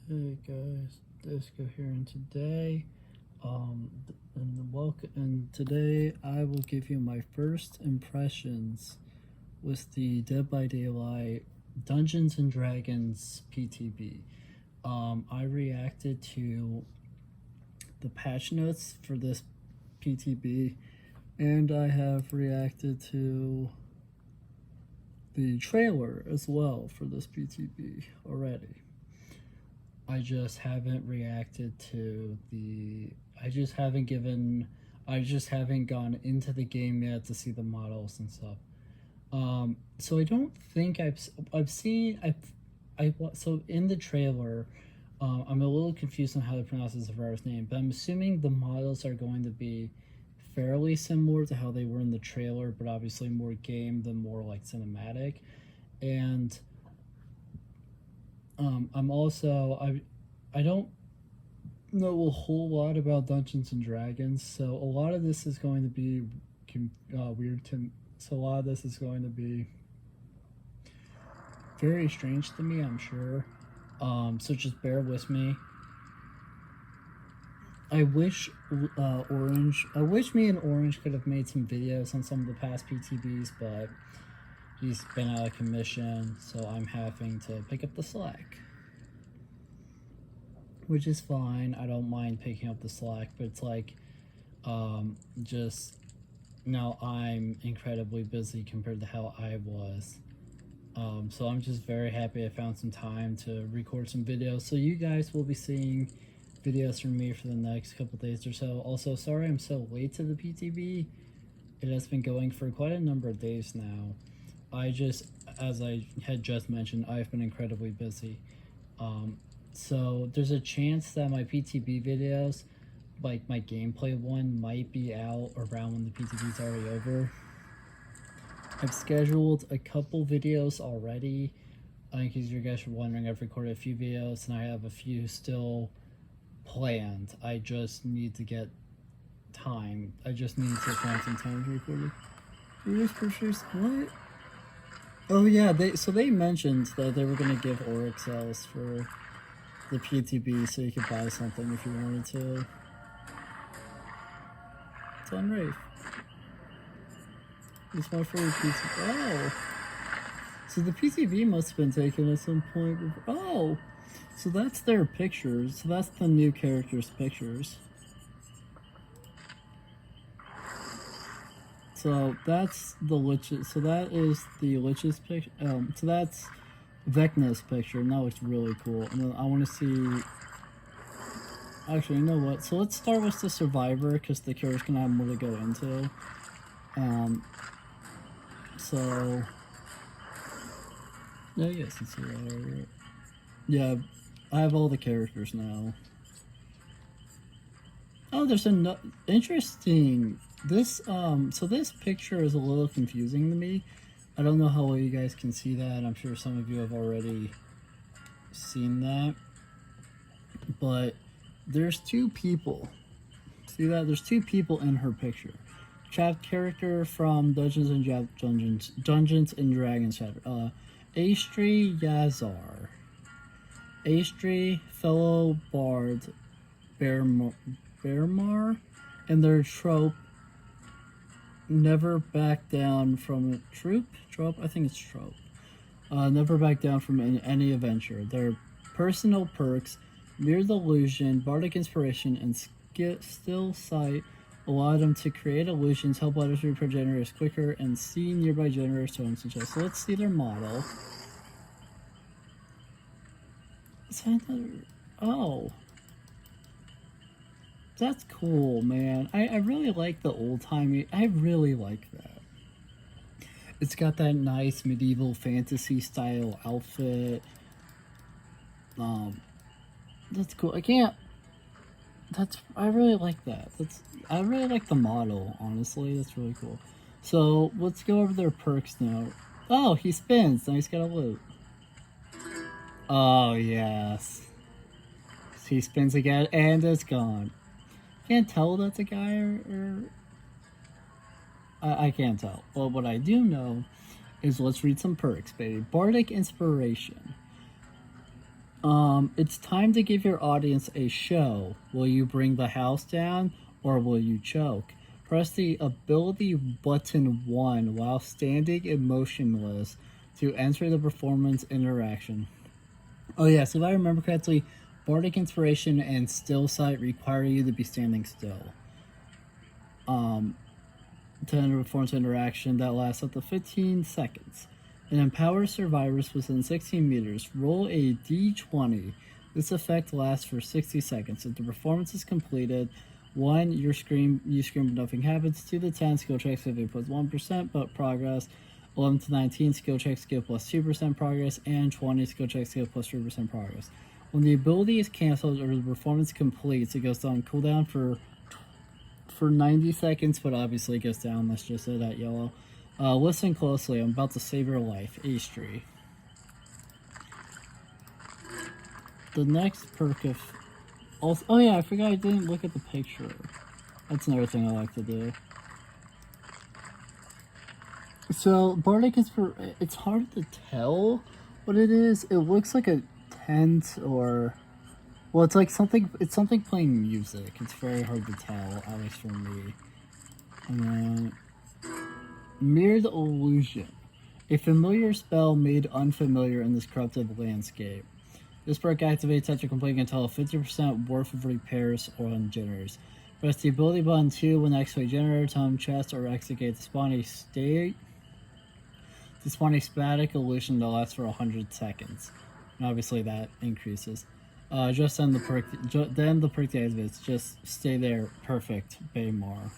Hey guys, D1scos here, and today, today I will give you my first impressions with the Dead by Daylight Dungeons and Dragons PTB. I reacted to the patch notes for this PTB, and I have reacted to the trailer as well for this PTB already. I just haven't reacted to the. I just haven't gone into the game yet to see the models and stuff. So I don't think I've seen so in the trailer. I'm a little confused on how to pronounce Zevara's name, but I'm assuming the models are going to be fairly similar to how they were in the trailer, but obviously more game than more like cinematic. And I don't know a whole lot about Dungeons and Dragons, so a lot of this is going to be weird to. So a lot of this is going to be very strange to me, I'm sure. So just bear with me. I wish me and Orange could have made some videos on some of the past PTBs, but he's been out of commission, so I'm having to pick up the slack. Which is fine. I don't mind picking up the slack, but it's like, just now I'm incredibly busy compared to how I was. So I'm just very happy I found some time to record some videos. So you guys will be seeing videos from me for the next couple days or so. Also, sorry I'm so late to the PTB. It has been going for quite a number of days now. As I had just mentioned, I've been incredibly busy. So there's a chance that my PTB videos, like my gameplay one, might be out around when the PTB is already over. I've scheduled a couple videos already. In case you guys are wondering, I've recorded a few videos and I have a few still planned. I just need to get time. I just need to find some time to record it. Here's pictures. What? Oh yeah, they mentioned that they were gonna give Auric cells for the PTB so you could buy something if you wanted to. It's on Rafe. It's my favorite PTB. Oh! So the PTB must have been taken at some point before. Oh! So that's their pictures. So that's the new characters' pictures. So that's the Lich's. So that is the Lich's picture. So that's Vecna's picture, and that looks really cool. And then I want to see. Actually, you know what? So let's start with the Survivor because the character's gonna have more to go into. So yes, it's Survivor. Yeah, I have all the characters now. Oh, there's interesting. This so this picture is a little confusing to me. I don't know how well you guys can see that. I'm sure some of you have already seen that. But there's two people. See that? There's two people in her picture. Chat character from Dungeons and Dragons chapter. Astri Yazar. Astri, fellow bard, Bearmar, and their trope, never back down from trope, I think it's trope. Never back down from any adventure. Their personal perks, mere illusion, bardic inspiration, and still sight allow them to create illusions, help others repair generators quicker, and see nearby generators to suggest. So let's see their model. Is that another? Oh. That's cool, man. I really like the old-timey. I really like that. It's got that nice medieval fantasy style outfit. That's cool. I really like that. I really like the model, honestly. That's really cool. So let's go over their perks now. Oh, he spins. Now he's got a loot. Oh yes. He spins again and it's gone. Can't tell that's a guy or I can't tell. But what I do know is let's read some perks, baby. Bardic Inspiration. It's time to give your audience a show. Will you bring the house down or will you choke? Press the ability button 1 while standing and motionless to enter the performance interaction. Oh yeah, so if I remember correctly, Bardic Inspiration and Still Sight require you to be standing still. To enter a performance interaction that lasts up to 15 seconds. It empowers survivors within 16 meters. Roll a d20. This effect lasts for 60 seconds. If the performance is completed, 1. You scream but nothing happens. 2 to 10, skill checks give a plus 1% but progress. 11 to 19, skill checks give plus 2% progress. And 20, skill checks give plus 3% progress. When the ability is cancelled or the performance completes, it goes on cooldown for 90 seconds, but obviously it goes down. Let's just say that yellow. Listen closely. I'm about to save your life. Astri. The next perk of... Also, oh yeah, I forgot I didn't look at the picture. That's another thing I like to do. So, Bardic is for... It's hard to tell what it is. It looks like a tent or... Well, it's like something... It's something playing music. It's very hard to tell, at least for me. And then... Mirrored Illusion. A familiar spell made unfamiliar in this corrupted landscape. This perk activates after completing until 50% worth of repairs or generators. Press the ability button 2 when activating generator, tome, chest, or execute to spawn a state. To spawn a static illusion that lasts for 100 seconds. And obviously that increases. Just then the perk activates. Just stay there. Perfect. Baymar.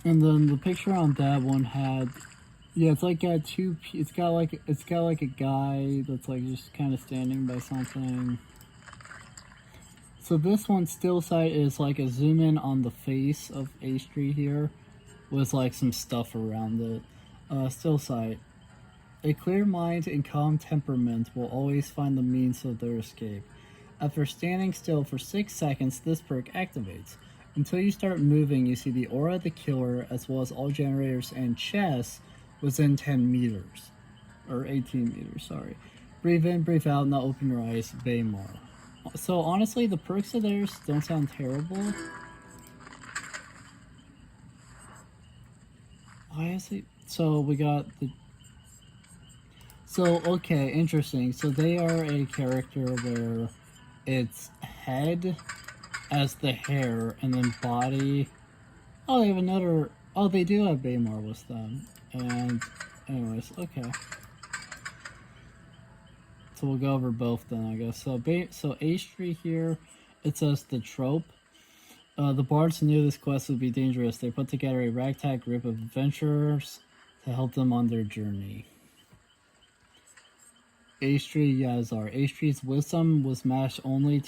And then the picture on that one had, yeah, it's like got two. It's got like a guy that's like just kind of standing by something. So this one, Still Sight, is like a zoom in on the face of Astri here, with like some stuff around it. Still Sight. A clear mind and calm temperament will always find the means of their escape. After standing still for 6 seconds, this perk activates. Until you start moving, you see the aura of the killer, as well as all generators and chests within 10 meters. Or 18 meters, sorry. Breathe in, breathe out, now open your eyes, Baymar. So honestly, the perks of theirs don't sound terrible. Why is it? So we got the... So, okay, interesting. So they are a character where it's head as the hair, and then body. Oh, they have another. Oh, they do have Baymar with them. And, anyways, okay. So we'll go over both then, I guess. So, Astri here, it says the trope. The bards knew this quest would be dangerous. They put together a ragtag group of adventurers to help them on their journey. Astri Yazar. Astri's wisdom was matched only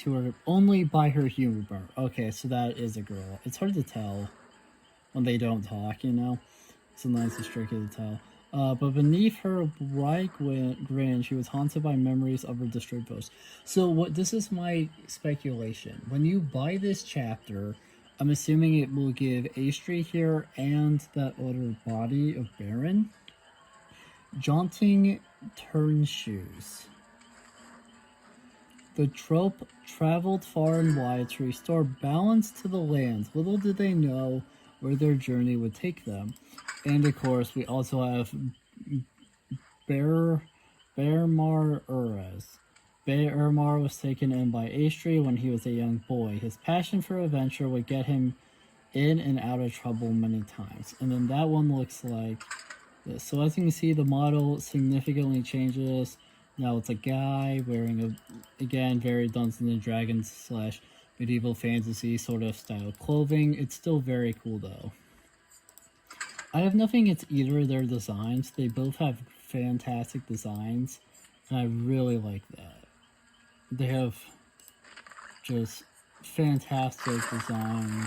by her humor. Okay, so that is a girl. It's hard to tell when they don't talk, you know? Sometimes it's tricky to tell. But beneath her wry grin, she was haunted by memories of her destroyed post. So this is my speculation. When you buy this chapter, I'm assuming it will give Astri here and that other body of Baron jaunting turn shoes. The trope traveled far and wide to restore balance to the land. Little did they know where their journey would take them. And of course, we also have Bearmar Urez. Bearmar was taken in by Astri when he was a young boy. His passion for adventure would get him in and out of trouble many times. And then that one looks like this. So as you can see, the model significantly changes. Now it's a guy wearing again, very Dungeons and Dragons / medieval fantasy sort of style clothing. It's still very cool though. I have nothing against either of their designs. They both have fantastic designs, and I really like that. They have just fantastic designs.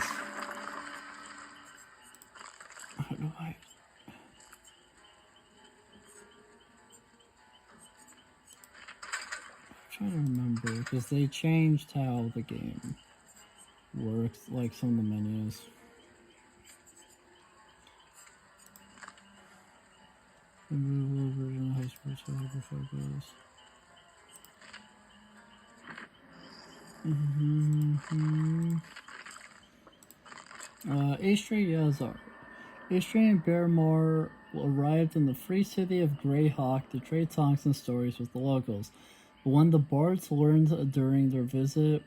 How do I... I'm trying to remember, because they changed how the game works, like some of the menus. low version, high sports, hyper focus. Astri Yazar. Astri and Barrymore arrived in the free city of Greyhawk to trade songs and stories with the locals. But when the bards learned during their visit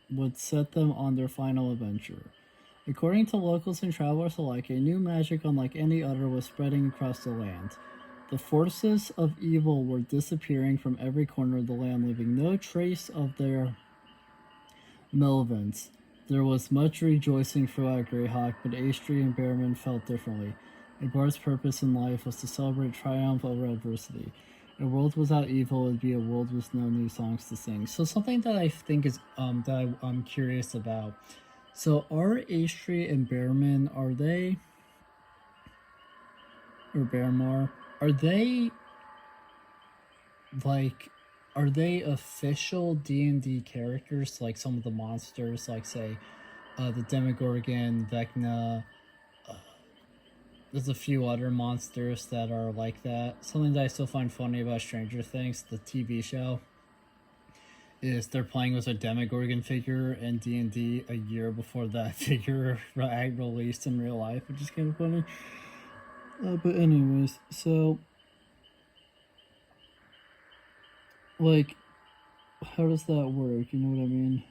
would set them on their final adventure. According to locals and travelers alike, a new magic unlike any other was spreading across the land. The forces of evil were disappearing from every corner of the land, leaving no trace of their malevolence. There was much rejoicing throughout Greyhawk, but Astri and Bearman felt differently. A bard's purpose in life was to celebrate triumph over adversity. A world without evil would be a world with no new songs to sing. So something that I think is I'm curious about. So are Astri and Bearman, are they, or Bearmore, are they like, are they official D&D characters, like some of the monsters, like say the Demogorgon, Vecna, there's a few other monsters that are like that. Something that I still find funny about Stranger Things, the TV show, is they're playing with a Demogorgon figure in D&D a year before that figure released in real life, which is kind of funny. But anyways, so like, how does that work? You know what I mean?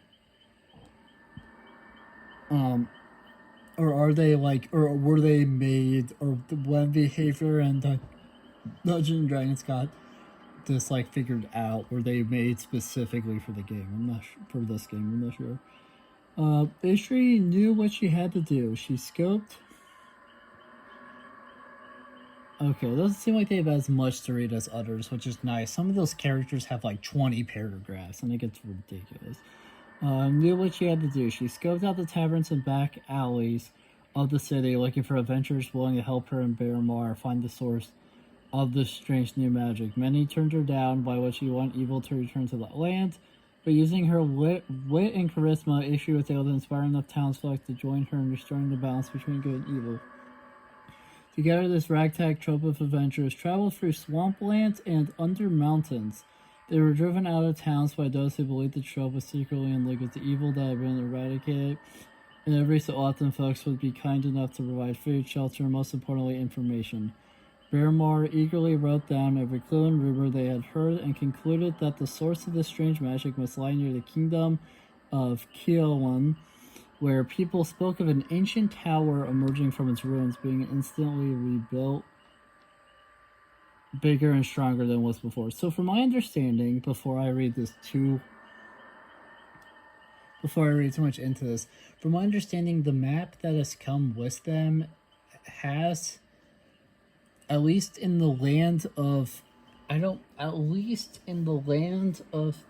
Or are they like, or were they made, or when Behavior and Dungeons and Dragons got this like figured out, were they made specifically for the game? I'm not for this game. I'm not sure. Ishri knew what she had to do. She scoped. Okay, it doesn't seem like they have as much to read as others, which is nice. Some of those characters have like 20 paragraphs, and it gets ridiculous. Knew what she had to do. She scoped out the taverns and back alleys of the city, looking for adventurers willing to help her and Barrymore find the source of this strange new magic. Many turned her down, by which she wanted evil to return to the land, but using her wit and charisma, Ishri was able to inspire enough townsfolk to join her in restoring the balance between good and evil. Together, this ragtag troop of adventurers traveled through swamplands and under mountains. They were driven out of towns by those who believed the trope was secretly in league with the evil that had been eradicated, and every so often folks would be kind enough to provide food, shelter, and most importantly, information. Barrymore eagerly wrote down every clue and rumor they had heard and concluded that the source of this strange magic must lie near the kingdom of Keowan, where people spoke of an ancient tower emerging from its ruins being instantly rebuilt, bigger and stronger than it was before. So from my understanding, before I read too much into this, from my understanding, the map that has come with them has, at least in the land of at least in the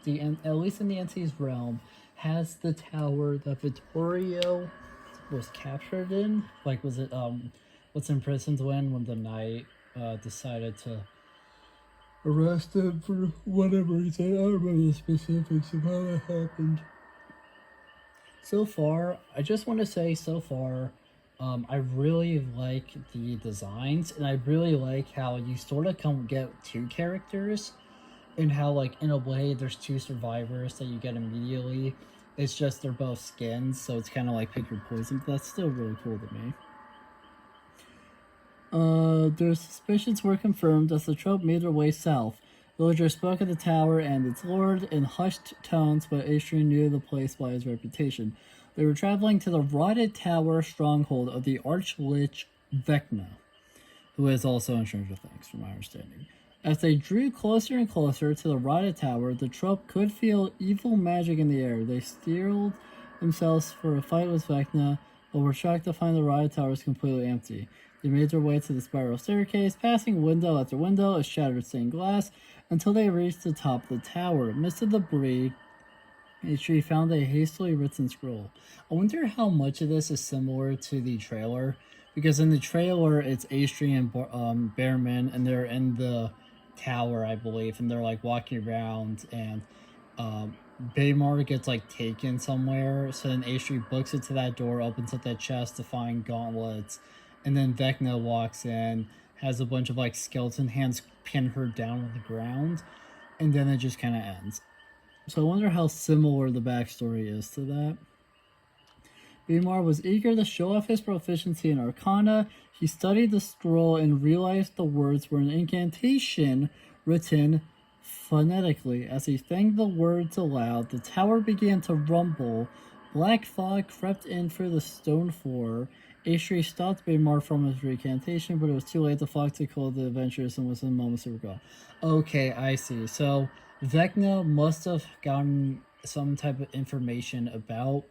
NC's realm, has the tower that Vittorio was captured in. Like, was it what's imprisoned when the knight decided to arrest him for whatever reason. I don't remember the specifics of how that happened. So far, I just want to say, I really like the designs, and I really like how you sort of get two characters, and how, like, in a way, there's two survivors that you get immediately. It's just they're both skins, so it's kind of like pick your poison, but that's still really cool to me. Their suspicions were confirmed as the troop made their way south. Villagers spoke of the tower and its lord in hushed tones, but Astri knew the place by his reputation. They were traveling to the rotted tower stronghold of the Archlich Vecna, who is also in Stranger Things, from my understanding. As they drew closer and closer to the rotted tower, the troop could feel evil magic in the air. They steeled themselves for a fight with Vecna, but were shocked to find the rotted tower was completely empty. They made their way to the spiral staircase, passing window after window of shattered stained glass, until they reached the top of the tower. Amidst the debris, Astri found a hastily written scroll. I wonder how much of this is similar to the trailer, because in the trailer, it's Astri and Bearman, and they're in the tower, I believe, and they're like walking around, and Baymar gets like taken somewhere, so then Astri books it to that door, opens up that chest to find gauntlets, and then Vecna walks in, has a bunch of like skeleton hands pin her down on the ground, and then it just kind of ends. So I wonder how similar the backstory is to that. Beimar was eager to show off his proficiency in Arcana. He studied the scroll and realized the words were an incantation written phonetically. As he sang the words aloud, the tower began to rumble. Black fog crept in through the stone floor. Aishri stopped Beimar from his recantation, but it was too late. The fog took hold of the adventurers and within moments they were gone. Okay, I see. So Vecna must have gotten some type of information about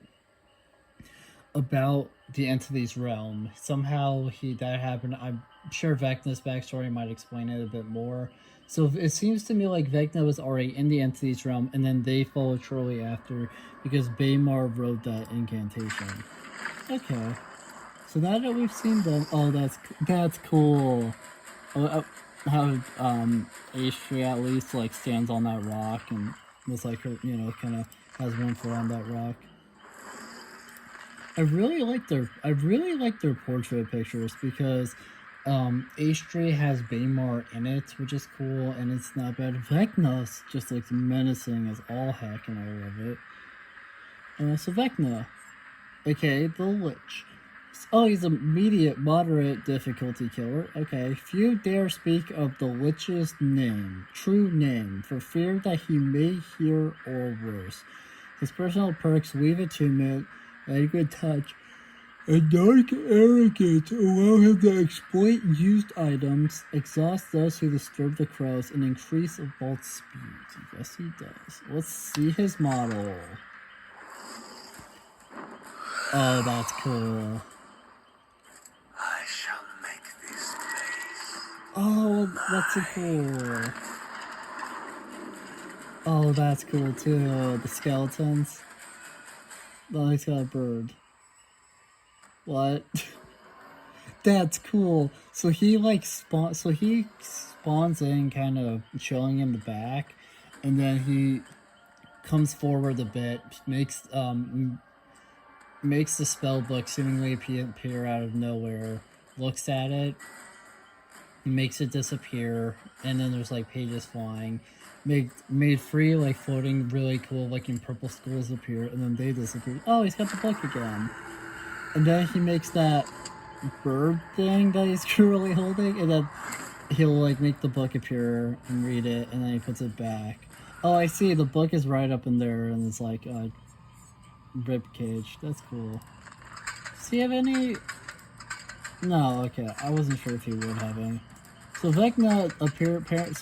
the entity's realm. Somehow that happened. I'm sure Vecna's backstory might explain it a bit more. So it seems to me like Vecna was already in the entity's realm, and then they followed shortly after because Beimar wrote that incantation. Okay. So now that we've seen them, oh, that's cool. How Aishri at least like stands on that rock and was like her, kind of has one foot on that rock. I really like their portrait pictures because Aishri has Beimar in it, which is cool, and it's not bad. Vecna just looks menacing as all heck, and I love it. So Vecna, aka the Lich. Oh, he's a moderate difficulty killer. Okay, few dare speak of the Lich's true name, for fear that he may hear or worse. His personal perks: weave attunement, a good touch, and dark arrogance allow him to exploit used items, exhaust those who disturb the crows, and increase a bolt's speed. Yes, he does. Let's see his model. Oh, that's cool. I shall make this place. Oh, that's so cool. Oh, that's cool too. The skeletons. Oh, he's got a bird. What? That's cool. So he spawns in kind of chilling in the back, and then he comes forward a bit, makes the spell book seemingly appear out of nowhere, looks at it, makes it disappear, and then there's like pages flying. Made free, like floating really cool, like in purple skulls appear, and then they disappear. Oh, he's got the book again. And then he makes that bird thing that he's currently holding, and then he'll like make the book appear and read it, and then he puts it back. Oh, I see, the book is right up in there, and it's like a rib cage. That's cool. Does he have any? No, okay, I wasn't sure if he would have any. So Vecna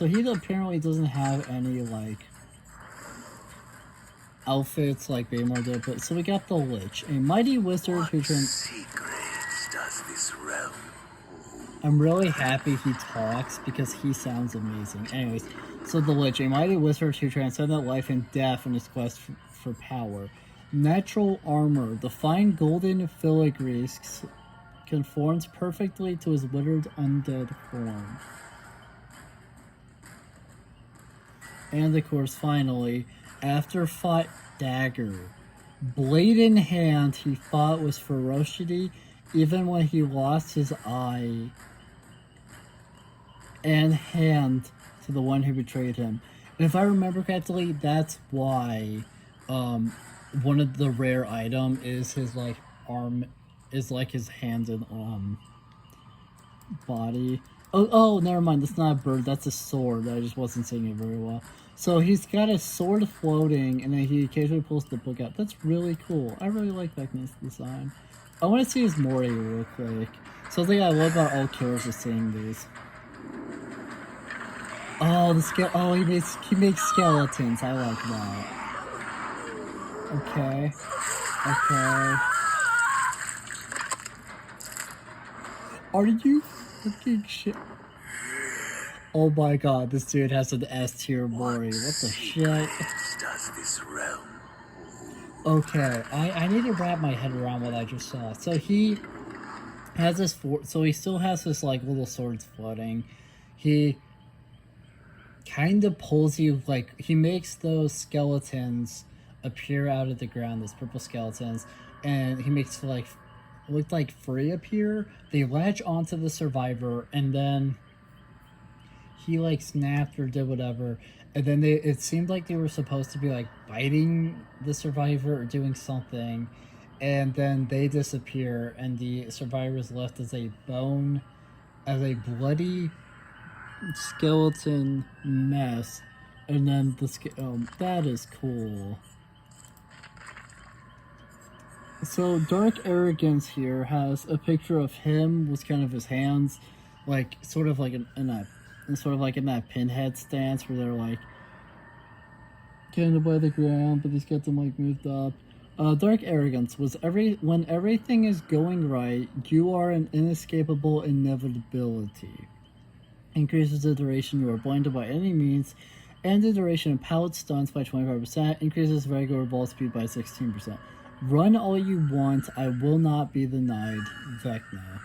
he apparently doesn't have any like outfits like Beimar did, but so we got the Lich, a mighty wizard who turns. Secrets does this realm? I'm really happy he talks because he sounds amazing. Anyways, so the Lich, a mighty wizard who transcended life and death in his quest for power. Natural armor, the fine golden filigree conforms perfectly to his withered undead form. And of course, finally, after fought dagger, blade in hand, he fought with ferocity, even when he lost his eye and hand to the one who betrayed him. And if I remember correctly, that's why one of the rare item is his like arm, is like his hand and body. Oh, never mind. That's not a bird. That's a sword. I just wasn't saying it very well. So he's got a sword floating, and then he occasionally pulls the book out. That's really cool. I really like Vecna's design. I want to see his Mori real quick. Something I love about all killers is seeing these. Oh, he makes skeletons. I like that. Okay. Are you fucking shit? Oh my god, this dude has an S tier Mori. What the shit? Does this realm? Okay, I need to wrap my head around what I just saw. So he has this so he still has this like little swords floating. He kind of pulls you, like he makes those skeletons appear out of the ground, those purple skeletons, and he makes like looked like free appear. They latch onto the survivor, and then he like snapped or did whatever, and then it seemed like they were supposed to be like biting the survivor or doing something, and then they disappear, and the survivor is left as a bone, as a bloody skeleton mess, and then that is cool. So Dark Arrogance here has a picture of him with kind of his hands, like sort of like in that pinhead stance where they're like kind of by the ground, but he's got them like moved up. Dark Arrogance was when everything is going right, you are an inescapable inevitability. Increases the duration you are blinded by any means, and the duration of pallet stunts by 25%. Increases regular ball speed by 16%. Run all you want, I will not be denied. Vecna.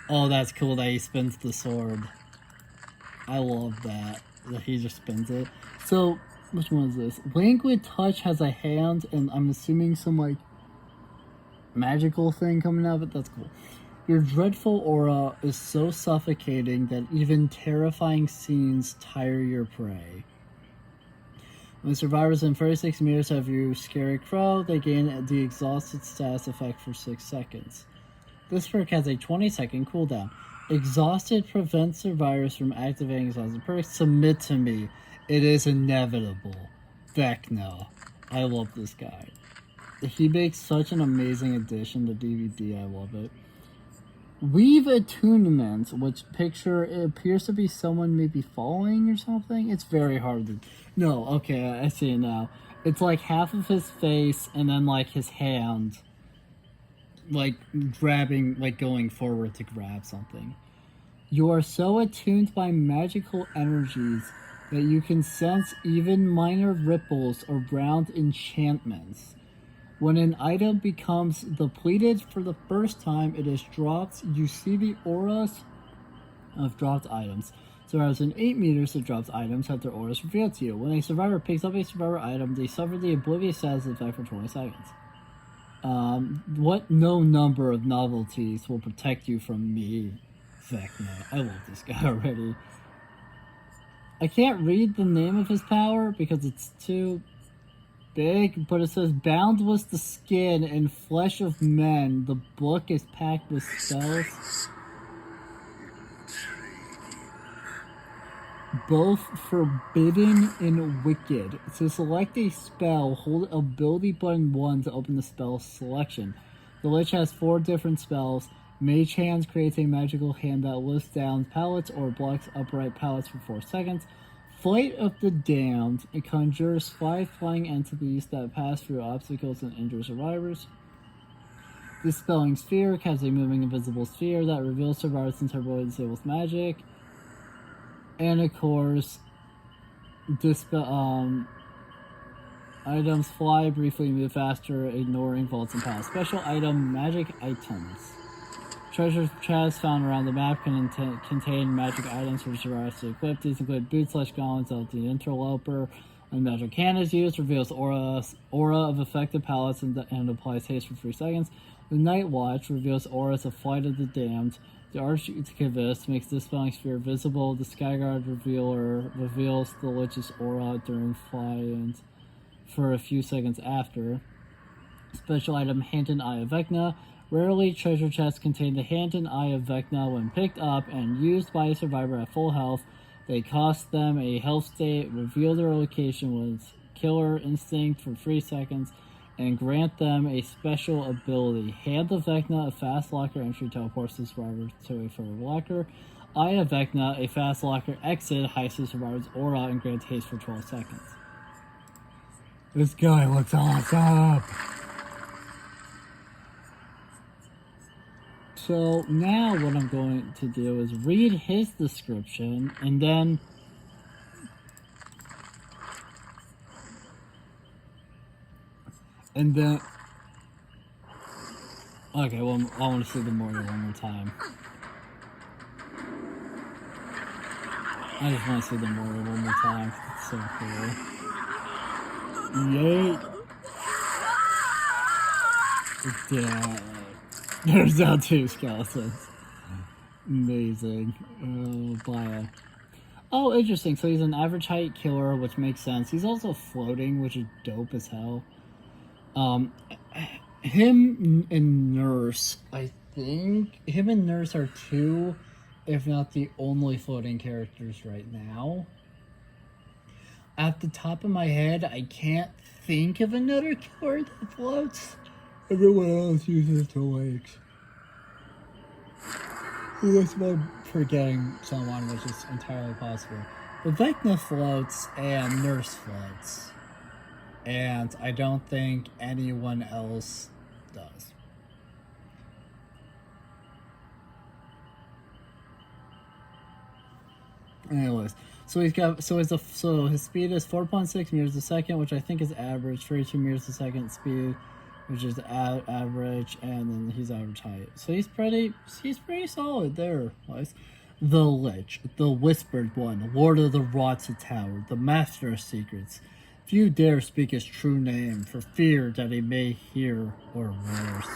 Oh, that's cool that he spins the sword. I love that he just spins it. So, which one is this? Languid Touch has a hand, and I'm assuming some, like, magical thing coming out of it. That's cool. Your dreadful aura is so suffocating that even terrifying scenes tire your prey. When survivors in 36 meters have your scary crow, they gain the exhausted status effect for 6 seconds. This perk has a 20-second cooldown. Exhausted prevents survivors from activating exhausted perks. Submit to me. It is inevitable. Vecna. I love this guy. He makes such an amazing addition to DVD. I love it. Weave Attunement, which it appears to be someone maybe falling or something. It's very hard to... No, okay, I see it now. It's like half of his face and then like his hand, like grabbing, like going forward to grab something. You are so attuned by magical energies that you can sense even minor ripples around enchantments. When an item becomes depleted for the first time, it is dropped. You see the auras of dropped items. Survivors in 8 meters of dropped items have their auras revealed to you. When a survivor picks up a survivor item, they suffer the oblivious status effect for 20 seconds. No number of novelties will protect you from me, Vecna. I love this guy already. I can't read the name of his power because it's too big, but it says, bound was the skin and flesh of men. The book is packed with spells, both forbidden and wicked. To select a spell, hold ability button 1 to open the spell selection. The Lich has 4 different spells. Mage Hands creates a magical hand that lifts down pallets or blocks upright pallets for 4 seconds. Flight of the Damned, it conjures 5 flying entities that pass through obstacles and injure survivors. Dispelling Sphere has a moving invisible sphere that reveals survivors and temporarily disables magic. And of course, items fly, briefly move faster, ignoring vaults and paths. Special item, magic items. Treasure chests found around the map can contain magic items for survivors to equip. These include boots/gauntlets of the interloper. When magic hand is used, reveals aura of affected pallets and applies haste for 3 seconds. The Night Watch reveals auras of Flight of the Damned. The Archivist makes Dispelling Sphere visible. The Skyguard reveals the Lich's aura during fly-in for a few seconds after. Special item, Hand and Eye of Vecna. Rarely, treasure chests contain the Hand and Eye of Vecna. When picked up and used by a survivor at full health, they cost them a health state, reveal their location with Killer Instinct for 3 seconds, and grant them a special ability. Hand of Vecna, a fast locker entry teleports the survivor to a further locker. Eye of Vecna, a fast locker exit heists the survivor's aura and grants haste for 12 seconds. This guy looks awesome! So now what I'm going to do is read his description and then okay, well, I want to see the mortar one more time. I just want to see the mortar one more time. It's so cool. Yay! Yeah. There's now 2 skeletons. Amazing. Bio. Oh, interesting. So he's an average height killer, which makes sense. He's also floating, which is dope as hell. Him and Nurse, I think him and Nurse are 2, if not the only floating characters right now. At the top of my head, I can't think of another killer that floats. Everyone else uses 2 legs. Unless I'm forgetting someone, which is entirely possible. But Vecna floats and Nurse floats. And I don't think anyone else does. Anyways, so his speed is 4.6 meters a second, which I think is average. 32 meters a second speed, which is average, and then he's average height. So he's pretty solid there, guys. The Lich, the Whispered One, Lord of the Rotted Tower, the Master of Secrets. Few dare speak his true name, for fear that he may hear, or worse.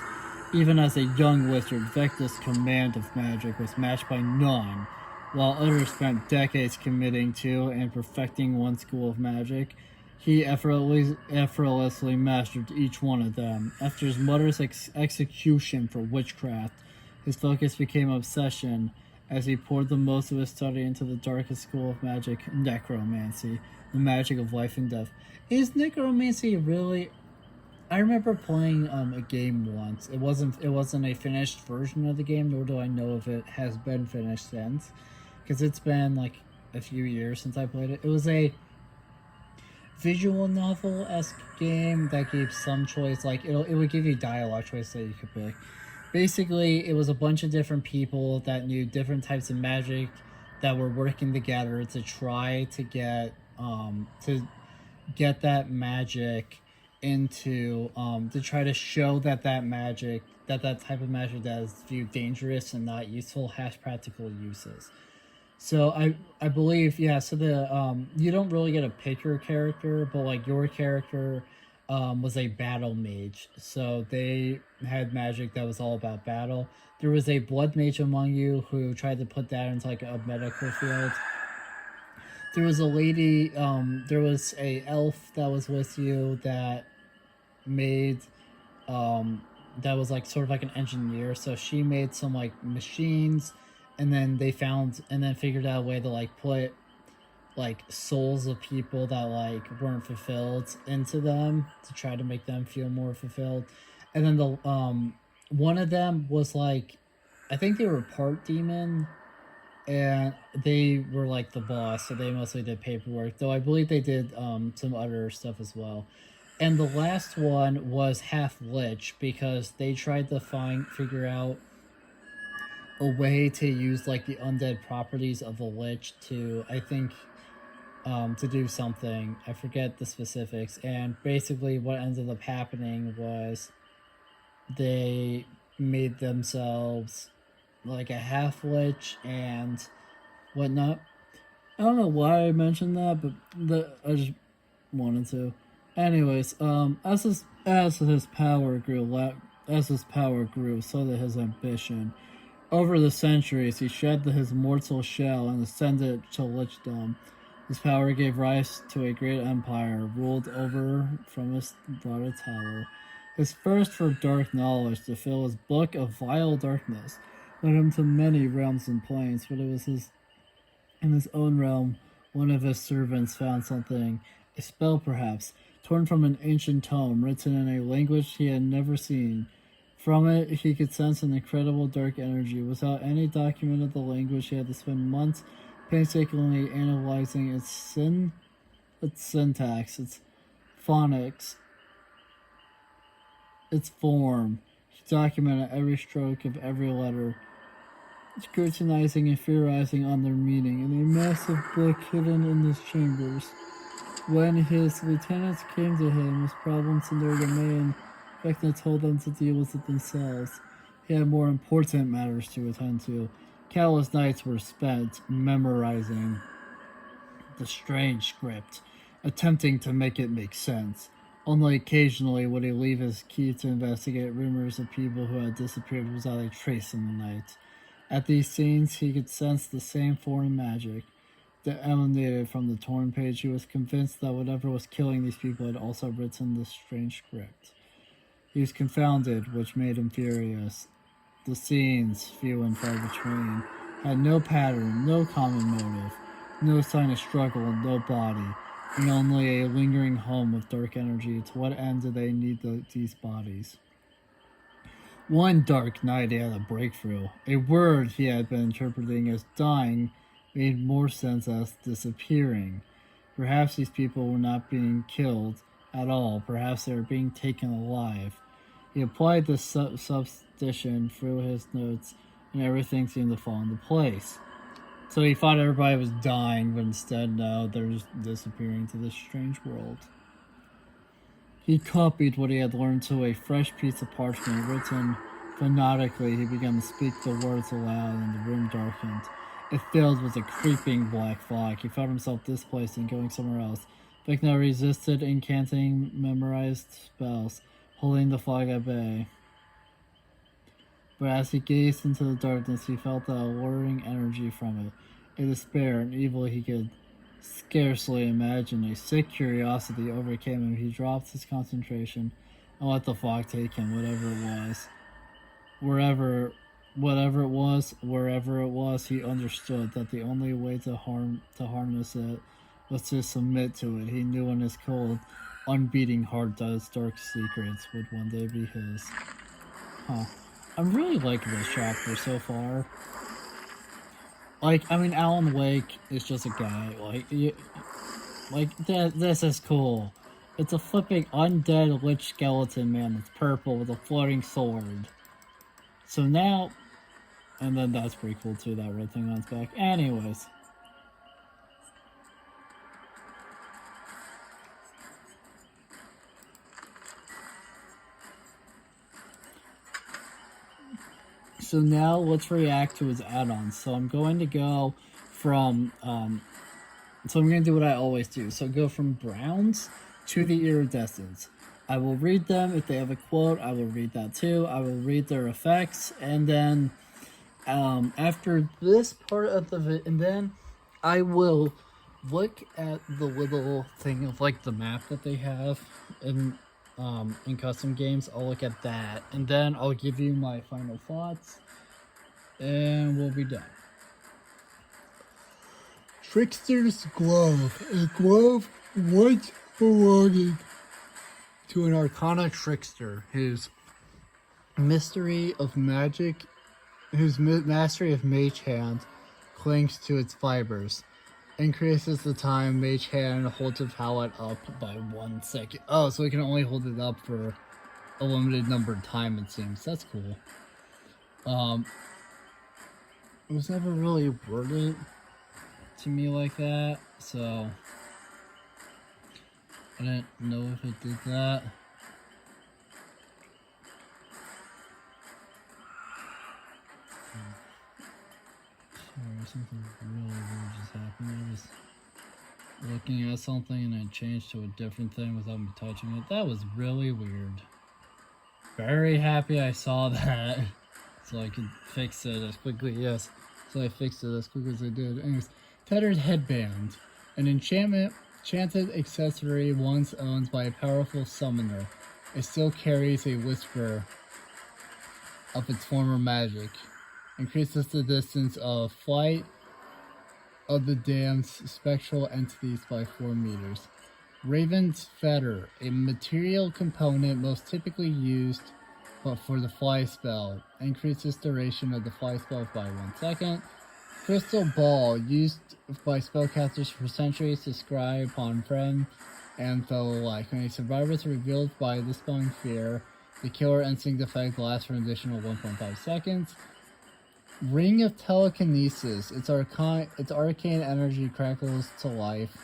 Even as a young wizard, Vecna's command of magic was matched by none. While others spent decades committing to and perfecting one school of magic, he effortlessly mastered each one of them. After his mother's execution for witchcraft, his focus became obsession as he poured the most of his study into the darkest school of magic, necromancy, the magic of life and death. Is necromancy really... I remember playing a game once. It wasn't a finished version of the game, nor do I know if it has been finished since, because it's been like a few years since I played it. It was a visual novel-esque game that gave some choice, like it would give you dialogue choice that you could pick. Basically, it was a bunch of different people that knew different types of magic that were working together to try to get that magic into to try to show that magic, that type of magic that is viewed dangerous and not useful, has practical uses. So I believe, yeah, so the you don't really get to pick your character, but like your character was a battle mage, so they had magic that was all about battle. There was a blood mage among you who tried to put that into like a medical field. There was a lady, there was a elf that was with you that made, that was like sort of like an engineer. So she made some like machines, and then figured out a way to like put like souls of people that like weren't fulfilled into them to try to make them feel more fulfilled. And then the one of them was like, I think they were part demon, and they were like the boss, so they mostly did paperwork, though I believe they did some other stuff as well. And the last one was half lich, because they tried to figure out a way to use like the undead properties of the lich to, I think, to do something. I forget the specifics. And basically what ended up happening was they made themselves like a half lich and whatnot. I don't know why I mentioned that, but I just wanted to. Anyways, as his power grew, so did his ambition. Over the centuries, he shed his mortal shell and ascended to lichdom. His power gave rise to a great empire, ruled over from his broader tower. His thirst for dark knowledge to fill his book of vile darkness led him to many realms and planes, but it was in his own realm one of his servants found something, a spell perhaps, torn from an ancient tome written in a language he had never seen. From it, he could sense an incredible dark energy. Without any document of the language, he had to spend months painstakingly analyzing its syntax, its phonics, its form. He documented every stroke of every letter, scrutinizing and theorizing on their meaning in a massive book hidden in his chambers. When his lieutenants came to him with problems in their domain, Vecna told them to deal with it themselves. He had more important matters to attend to. Countless nights were spent memorizing the strange script, attempting to make it make sense. Only occasionally would he leave his key to investigate rumors of people who had disappeared without a trace in the night. At these scenes, he could sense the same foreign magic that emanated from the torn page. He was convinced that whatever was killing these people had also written this strange script. He was confounded, which made him furious. The scenes, few and far between, had no pattern, no common motive, no sign of struggle, no body, and only a lingering hum of dark energy. To what end do they need these bodies? One dark night he had a breakthrough. A word he had been interpreting as dying made more sense as disappearing. Perhaps these people were not being killed at all. Perhaps they were being taken alive. He applied this substition through his notes, and everything seemed to fall into place. So he thought everybody was dying, but instead, no, they're just disappearing to this strange world. He copied what he had learned to a fresh piece of parchment. Written phonetically, he began to speak the words aloud, and the room darkened. It filled with a creeping black fog. He felt himself displaced and going somewhere else. Vecna resisted, incanting memorized spells, holding the fog at bay. But as he gazed into the darkness, he felt the alluring energy from it, a despair, an evil he could scarcely imagine. A sick curiosity overcame him. He dropped his concentration and let the fog take him, whatever it was. Wherever it was, he understood that the only way to harness it was to submit to it. He knew in his cold, unbeating heart that his dark secrets would one day be his. I'm really liking this chapter so far. Alan Wake is just a guy. This is cool. It's a flipping undead lich skeleton man that's purple with a floating sword. So now, and then that's pretty cool too, that red thing on its back. Anyways. So now let's react to his add-ons. So I'm going to go from, so I'm going to do what I always do. So go from Browns to the Iridescents. I will read them. If they have a quote, I will read that too. I will read their effects. And then after this part of and then I will look at the little thing of like the map that they have in custom games. I'll look at that, and then I'll give you my final thoughts, and we'll be done. Trickster's Glove. A glove once belonging to an arcana trickster whose mastery of mage hand clings to its fibers. Increases the time mage hand holds a palette up by 1 second. Oh, so we can only hold it up for a limited number of time, it seems. That's cool. It was never really worded to me like that, so I didn't know if it did that. Sorry, something really weird just happened. I was looking at something and it changed to a different thing without me touching it. That was really weird. Very happy I saw that, so I could fix it as quickly. Yes, so I fixed it as quickly as I did. Anyways, Tettered Headband, an enchanted accessory once owned by a powerful summoner. It still carries a whisper of its former magic. Increases the distance of flight of the damned spectral entities by 4 meters. Raven's Fetter, a material component most typically used for the fly spell. Increases duration of the fly spell by 1 second. Crystal Ball, used by spellcasters for centuries to scry upon friend and foe alike. When a survivor is revealed by dispelling fear, the killer instinct effect lasts for an additional 1.5 seconds. Ring of Telekinesis. Its arcane energy crackles to life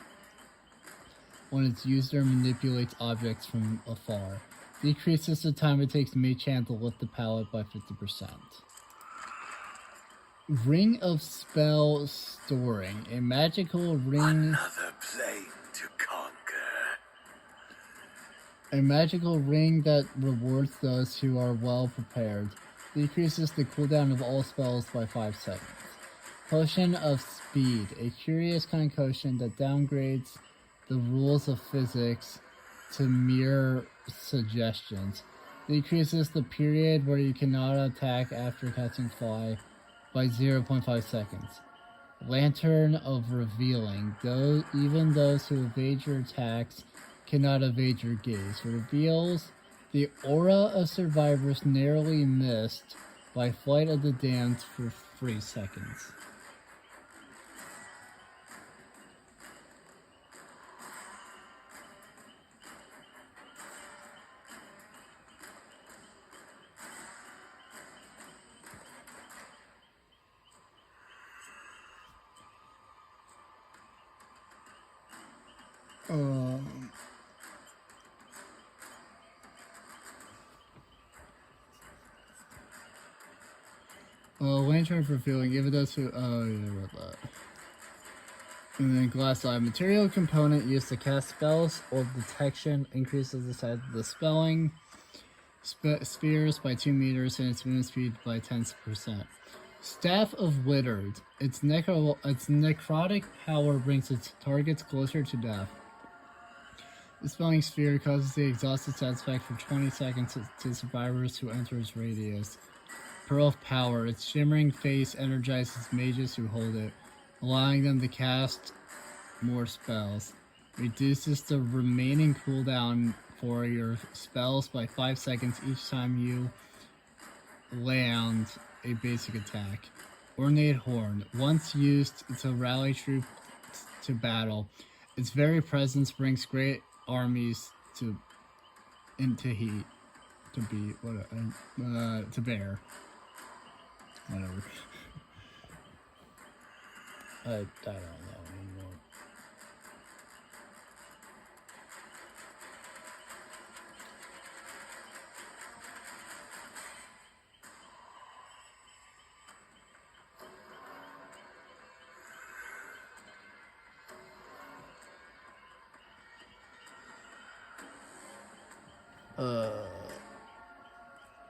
when its user manipulates objects from afar. Decreases the time it takes Mage Hand to lift the pallet by 50%. Ring of Spell Storing. A magical ring. Another plane to conquer. A magical ring that rewards those who are well prepared. Decreases the cooldown of all spells by 5 seconds. Potion of Speed. A curious kind of potion that downgrades the rules of physics to mere suggestions. Decreases the period where you cannot attack after casting Fly by 0.5 seconds. Lantern of Revealing. Even those who evade your attacks cannot evade your gaze. Reveals the aura of survivors narrowly missed by Flight of the Damned for 3 seconds. Lantern for feeling, give it us to. Oh, yeah, I read that. And then glass eye. Material component used to cast spells or detection increases the size of the spelling. Spheres by 2 meters and its movement speed by 10%. Staff of Withered. Its necrotic power brings its targets closer to death. The spelling sphere causes the exhausted sound effect for 20 seconds to survivors who enter its radius. Pearl of Power. Its shimmering face energizes mages who hold it, allowing them to cast more spells. Reduces the remaining cooldown for your spells by 5 seconds each time you land a basic attack. Ornate Horn. Once used to rally troops to battle, its very presence brings great armies into heat. To bear. Whatever. I don't know anymore.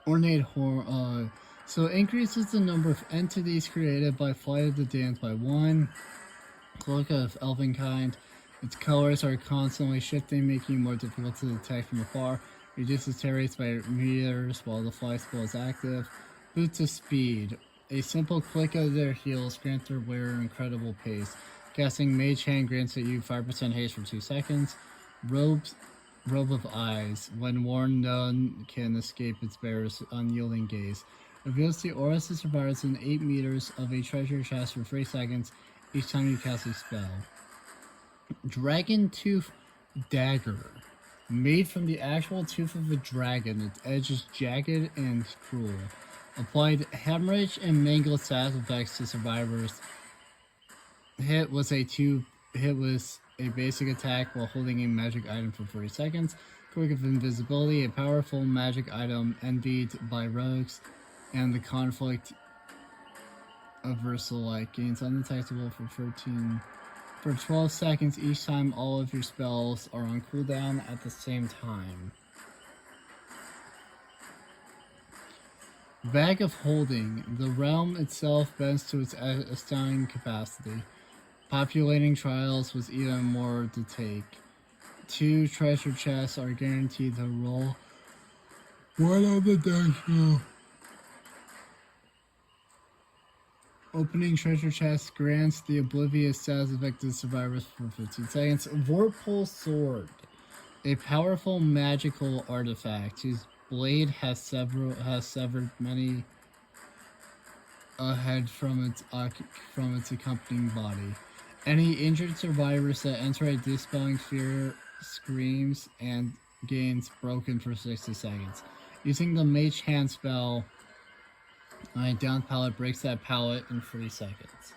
Ornate Horn. So increases the number of entities created by Flight of the Damned by 1. Cloak of Elvenkind. Its colors are constantly shifting, making it more difficult to detect from afar. Reduces tear rates by meters while the fly spell is active. Boots of Speed. A simple click of their heels grants their wearer incredible pace. Casting Mage Hand grants you 5% haste for 2 seconds. Robe of Eyes. When worn, none can escape its bearer's unyielding gaze. Reveals the auras to survivors in 8 meters of a treasure chest for 3 seconds each time you cast a spell. Dragon Tooth Dagger. Made from the actual tooth of a dragon, its edge is jagged and cruel. Applied hemorrhage and mangled status effects to survivors. Hit was a basic attack while holding a magic item for 40 seconds. Quick of Invisibility, a powerful magic item envied by rogues, and the conflict of Versalite gains undetectable for 12 seconds each time all of your spells are on cooldown at the same time. Bag of Holding. The realm itself bends to its astounding capacity. Populating trials was even more to take. 2 treasure chests are guaranteed to roll. One of the dice roll. Opening treasure chest grants the oblivious status effect to survivors for 15 seconds. Vorpal Sword. A powerful magical artifact whose blade has severed many a head from its accompanying body. Any injured survivors that enter a dispelling sphere screams and gains broken for 60 seconds. Using the Mage Hand spell, a down pallet breaks that pallet in 3 seconds.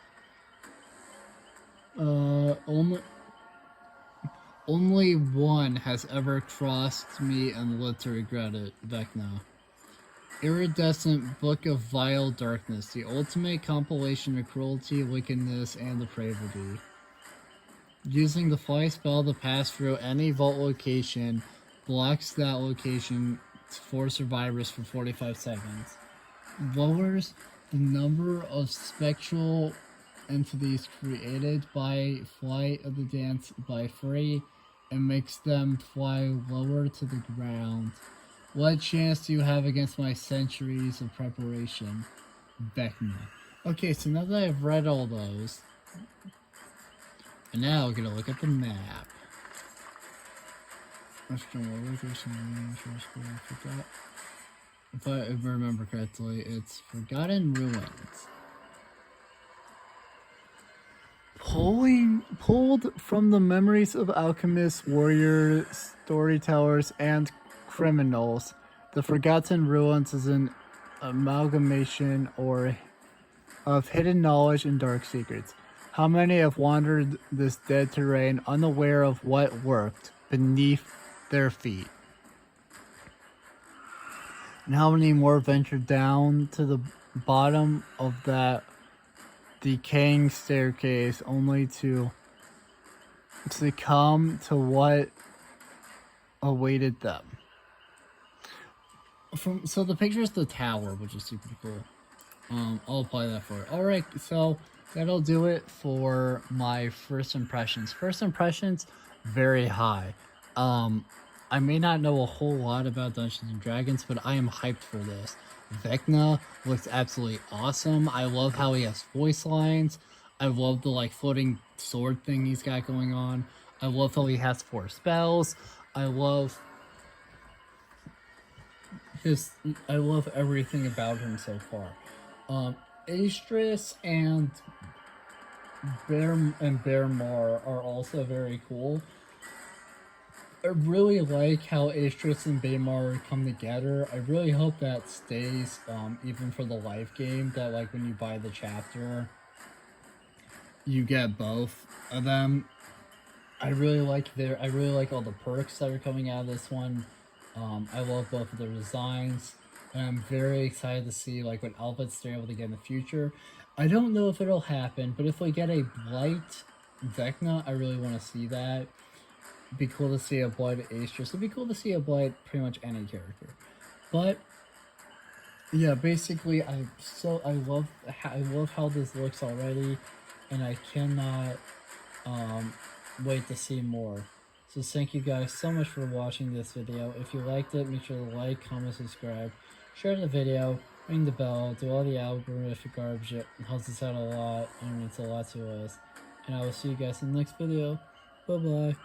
Only one has ever crossed me and lived to regret it, Vecna. Iridescent Book of Vile Darkness, the ultimate compilation of cruelty, wickedness, and depravity. Using the fly spell to pass through any vault location blocks that location for survivors for 45 seconds, lowers the number of spectral entities created by Flight of the Dance by free, and makes them fly lower to the ground. What chance do you have against my centuries of preparation? Vecna. Okay, so now that I've read all those, and now we're gonna look at the map. If I remember correctly, it's Forgotten Ruins. Pulled from the memories of alchemists, warriors, storytellers, and criminals, the Forgotten Ruins is an amalgamation of hidden knowledge and dark secrets. How many have wandered this dead terrain unaware of what lurked beneath their feet? And how many more ventured down to the bottom of that decaying staircase only to succumb to what awaited them? So the picture is the tower, which is super cool. I'll apply that for it. Alright, so that'll do it for my first impressions. First impressions, very high. I may not know a whole lot about Dungeons and Dragons, but I am hyped for this. Vecna looks absolutely awesome. I love how he has voice lines. I love the like floating sword thing he's got going on. I love how he has 4 spells. I love everything about him so far. Aestris and Bearmar are also very cool. I really like how Aestris and Bearmar come together. I really hope that stays even for the live game, that like when you buy the chapter you get both of them. I really like all the perks that are coming out of this one. I love both of their designs, and I'm very excited to see like what outfits they're able to get in the future. I don't know if it'll happen, but if we get a Blight Vecna, I really want to see that. It'd be cool to see a Blight Aestris. It'd be cool to see a Blight pretty much any character. But yeah, basically, I love how this looks already, and I cannot wait to see more. So thank you guys so much for watching this video. If you liked it, make sure to like, comment, subscribe, share the video, ring the bell, do all the algorithmic garbage. It helps us out a lot, and means a lot to us. And I will see you guys in the next video. Bye bye.